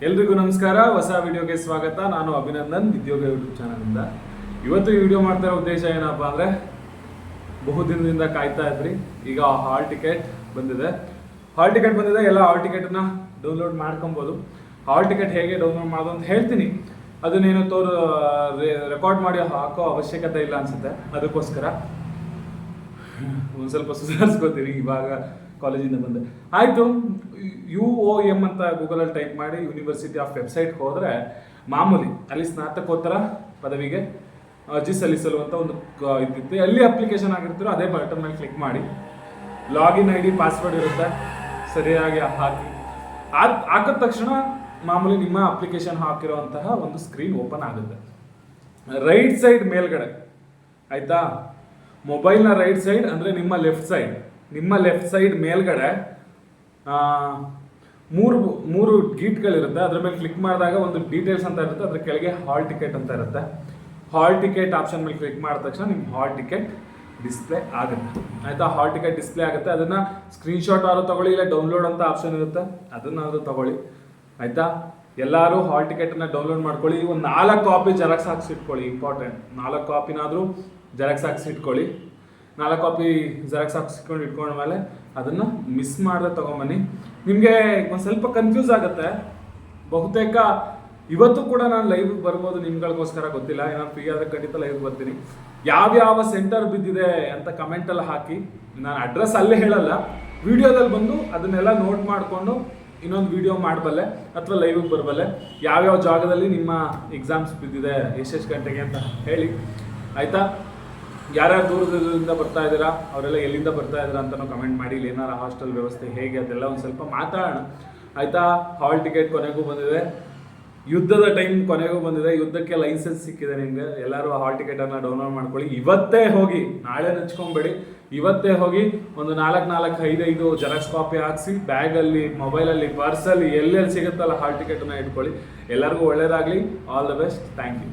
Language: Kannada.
ಎಲ್ರಿಗೂ ನಮಸ್ಕಾರ. ಹೊಸ ವಿಡಿಯೋಗೆ ಸ್ವಾಗತ. ನಾನು ಅಭಿನಂದನ್, ಉದ್ಯೋಗ ಯೂಟ್ಯೂಬ್ ಚಾನಲಿಂದ. ಇವತ್ತು ಈ ವಿಡಿಯೋ ಮಾಡ್ತಾ ಇರೋ ಉದ್ದೇಶ ಏನಪ್ಪ ಅಂದರೆ, ಬಹುದಿನದಿಂದ ಕಾಯ್ತಾ ಇದ್ರಿ, ಈಗ ಹಾಲ್ ಟಿಕೆಟ್ ಬಂದಿದೆ. ಎಲ್ಲ ಹಾಲ್ ಟಿಕೆಟನ್ನ ಡೌನ್ಲೋಡ್ ಮಾಡ್ಕೊಬೋದು. ಹಾಲ್ ಟಿಕೆಟ್ ಹೇಗೆ ಡೌನ್ಲೋಡ್ ಮಾಡೋದು ಅಂತ ಹೇಳ್ತೀನಿ. ಅದನ್ನೇನು ರೆಕಾರ್ಡ್ ಮಾಡಿ ಹಾಕೋ ಅವಶ್ಯಕತೆ ಇಲ್ಲ ಅನ್ಸುತ್ತೆ. ಅದಕ್ಕೋಸ್ಕರ ಒಂದು ಸ್ವಲ್ಪ ಸುಧಾರಿಸ್ಕೋತೀವಿ. ಇವಾಗ ಕಾಲೇಜಿಂದ ಬಂದೆ ಆಯಿತು. UOM ಅಂತ ಗೂಗಲಲ್ಲಿ ಟೈಪ್ ಮಾಡಿ ಯೂನಿವರ್ಸಿಟಿ ಆಫ್ ವೆಬ್ಸೈಟ್ಗೆ ಹೋದರೆ ಮಾಮೂಲಿ ಅಲ್ಲಿ ಸ್ನಾತಕೋತ್ತರ ಪದವಿಗೆ ಅರ್ಜಿ ಸಲ್ಲಿಸಲು ಅಂತ ಒಂದು ಇದ್ದಿತ್ತು. ಎಲ್ಲಿ ಅಪ್ಲಿಕೇಶನ್ ಆಗಿರ್ತೀರೋ ಅದೇ ಬಟನ್ ಮೇಲೆ ಕ್ಲಿಕ್ ಮಾಡಿ ಲಾಗಿನ್ ID ಪಾಸ್ವರ್ಡ್ ಇರುತ್ತೆ, ಸರಿಯಾಗಿ ಹಾಕಿ ಹಾಕಿದ ತಕ್ಷಣ ಮಾಮೂಲಿ ನಿಮ್ಮ ಅಪ್ಲಿಕೇಶನ್ ಹಾಕಿರೋಂತಹ ಒಂದು ಸ್ಕ್ರೀನ್ ಓಪನ್ ಆಗುತ್ತೆ. ರೈಟ್ ಸೈಡ್ ಮೇಲ್ಗಡೆ ಆಯಿತಾ, ಮೊಬೈಲ್ನ ರೈಟ್ ಸೈಡ್ ಅಂದರೆ ನಿಮ್ಮ ಲೆಫ್ಟ್ ಸೈಡ್ ಮೇಲ್ಗಡೆ ಮೂರು ಗೀಟ್ಗಳಿರುತ್ತೆ. ಅದ್ರ ಮೇಲೆ ಕ್ಲಿಕ್ ಮಾಡಿದಾಗ ಒಂದು ಡೀಟೇಲ್ಸ್ ಅಂತ ಇರುತ್ತೆ, ಅದ್ರ ಕೆಳಗೆ ಹಾಲ್ ಟಿಕೆಟ್ ಅಂತ ಇರುತ್ತೆ. ಹಾಲ್ ಟಿಕೆಟ್ ಆಪ್ಷನ್ ಮೇಲೆ ಕ್ಲಿಕ್ ಮಾಡಿದ ತಕ್ಷಣ ನಿಮ್ಮ ಹಾಲ್ ಟಿಕೆಟ್ ಡಿಸ್ಪ್ಲೇ ಆಗುತ್ತೆ. ಆಯಿತಾ, ಹಾಲ್ ಟಿಕೆಟ್ ಡಿಸ್ಪ್ಲೇ ಆಗುತ್ತೆ. ಅದನ್ನು ಸ್ಕ್ರೀನ್ಶಾಟ್ ಆದ್ರೂ ತಗೊಳ್ಳಿ, ಇಲ್ಲ ಡೌನ್ಲೋಡ್ ಅಂತ ಆಪ್ಷನ್ ಇರುತ್ತೆ, ಅದನ್ನಾದ್ರೂ ತಗೊಳ್ಳಿ. ಆಯಿತಾ, ಎಲ್ಲರೂ ಹಾಲ್ ಟಿಕೆಟನ್ನು ಡೌನ್ಲೋಡ್ ಮಾಡ್ಕೊಳ್ಳಿ. ಒಂದು 4 ಕಾಪಿ ಜೆರಾಕ್ಸ್ ಹಾಕ್ಸಿಟ್ಕೊಳ್ಳಿ. ಇಂಪಾರ್ಟೆಂಟ್, 4 ಕಾಪಿನಾದರೂ ಜೆರಾಕ್ಸ್ ಹಾಕ್ಸಿಟ್ಕೊಳ್ಳಿ. 4 ಕಾಪಿ ಜೆರಾಕ್ಸ್ ಹಾಕ್ಸ್ಕೊಂಡು ಇಟ್ಕೊಂಡ್ಮೇಲೆ ಅದನ್ನು ಮಿಸ್ ಮಾಡದೆ ತೊಗೊಂಬನ್ನಿ. ನಿಮಗೆ ಒಂದು ಸ್ವಲ್ಪ ಕನ್ಫ್ಯೂಸ್ ಆಗುತ್ತೆ. ಬಹುತೇಕ ಇವತ್ತು ಕೂಡ ನಾನು ಲೈವ್ ಬರ್ಬೋದು, ನಿಮ್ಗಳಿಗೋಸ್ಕರ ಗೊತ್ತಿಲ್ಲ. ಏನಾದ್ರು ಫ್ರೀ ಆದರೆ ಖಂಡಿತ ಲೈವ್ ಬರ್ತೀನಿ. ಯಾವ್ಯಾವ ಸೆಂಟರ್ ಬಿದ್ದಿದೆ ಅಂತ ಕಮೆಂಟಲ್ಲಿ ಹಾಕಿ. ನಾನು ಅಡ್ರೆಸ್ ಅಲ್ಲೇ ಹೇಳಲ್ಲ, ವಿಡಿಯೋದಲ್ಲಿ ಬಂದು ಅದನ್ನೆಲ್ಲ ನೋಟ್ ಮಾಡಿಕೊಂಡು ಇನ್ನೊಂದು ವಿಡಿಯೋ ಮಾಡಬಲ್ಲೆ ಅಥವಾ ಲೈವಿಗೆ ಬರಬಲ್ಲೆ. ಯಾವ್ಯಾವ ಜಾಗದಲ್ಲಿ ನಿಮ್ಮ ಎಕ್ಸಾಮ್ಸ್ ಬಿದ್ದಿದೆ, ಎಷ್ಟೆಷ್ಟು ಗಂಟೆಗೆ ಅಂತ ಹೇಳಿ. ಆಯಿತಾ, ಯಾರ್ಯಾರು ದೂರದಿಂದ ಬರ್ತಾ ಇದ್ದೀರಾ, ಅವರೆಲ್ಲ ಎಲ್ಲಿಂದ ಬರ್ತಾ ಇದ್ದೀರಾ ಅಂತಲೂ ಕಮೆಂಟ್ ಮಾಡಿ. ಇಲ್ಲಿ ಏನಾರ ಹಾಸ್ಟೆಲ್ ವ್ಯವಸ್ಥೆ ಹೇಗೆ ಅದೆಲ್ಲ ಒಂದು ಸ್ವಲ್ಪ ಮಾತಾಡೋಣ. ಆಯಿತಾ, ಹಾಲ್ ಟಿಕೆಟ್ ಕೊನೆಗೂ ಬಂದಿದೆ, ಯುದ್ಧದ ಟೈಮ್ ಕೊನೆಗೂ ಬಂದಿದೆ. ಯುದ್ಧಕ್ಕೆ ಲೈಸೆನ್ಸ್ ಸಿಕ್ಕಿದೆ ನಿಮಗೆ. ಎಲ್ಲರೂ ಹಾಲ್ ಟಿಕೆಟನ್ನು ಡೌನ್ಲೋಡ್ ಮಾಡ್ಕೊಳ್ಳಿ. ಇವತ್ತೇ ಹೋಗಿ, ನಾಳೆ ನೆಚ್ಕೊಂಬೇಡಿ, ಇವತ್ತೇ ಹೋಗಿ ಒಂದು 4-5 ಜೆರಾಕ್ಸ್ ಕಾಪಿ ಹಾಕ್ಸಿ ಬ್ಯಾಗಲ್ಲಿ, ಮೊಬೈಲಲ್ಲಿ, ಪರ್ಸಲ್ಲಿ ಎಲ್ಲೆಲ್ಲಿ ಸಿಗುತ್ತಲ್ಲ ಹಾಲ್ ಟಿಕೆಟನ್ನು ಇಟ್ಕೊಳ್ಳಿ. ಎಲ್ಲರಿಗೂ ಒಳ್ಳೇದಾಗಲಿ. All the best. Thank you.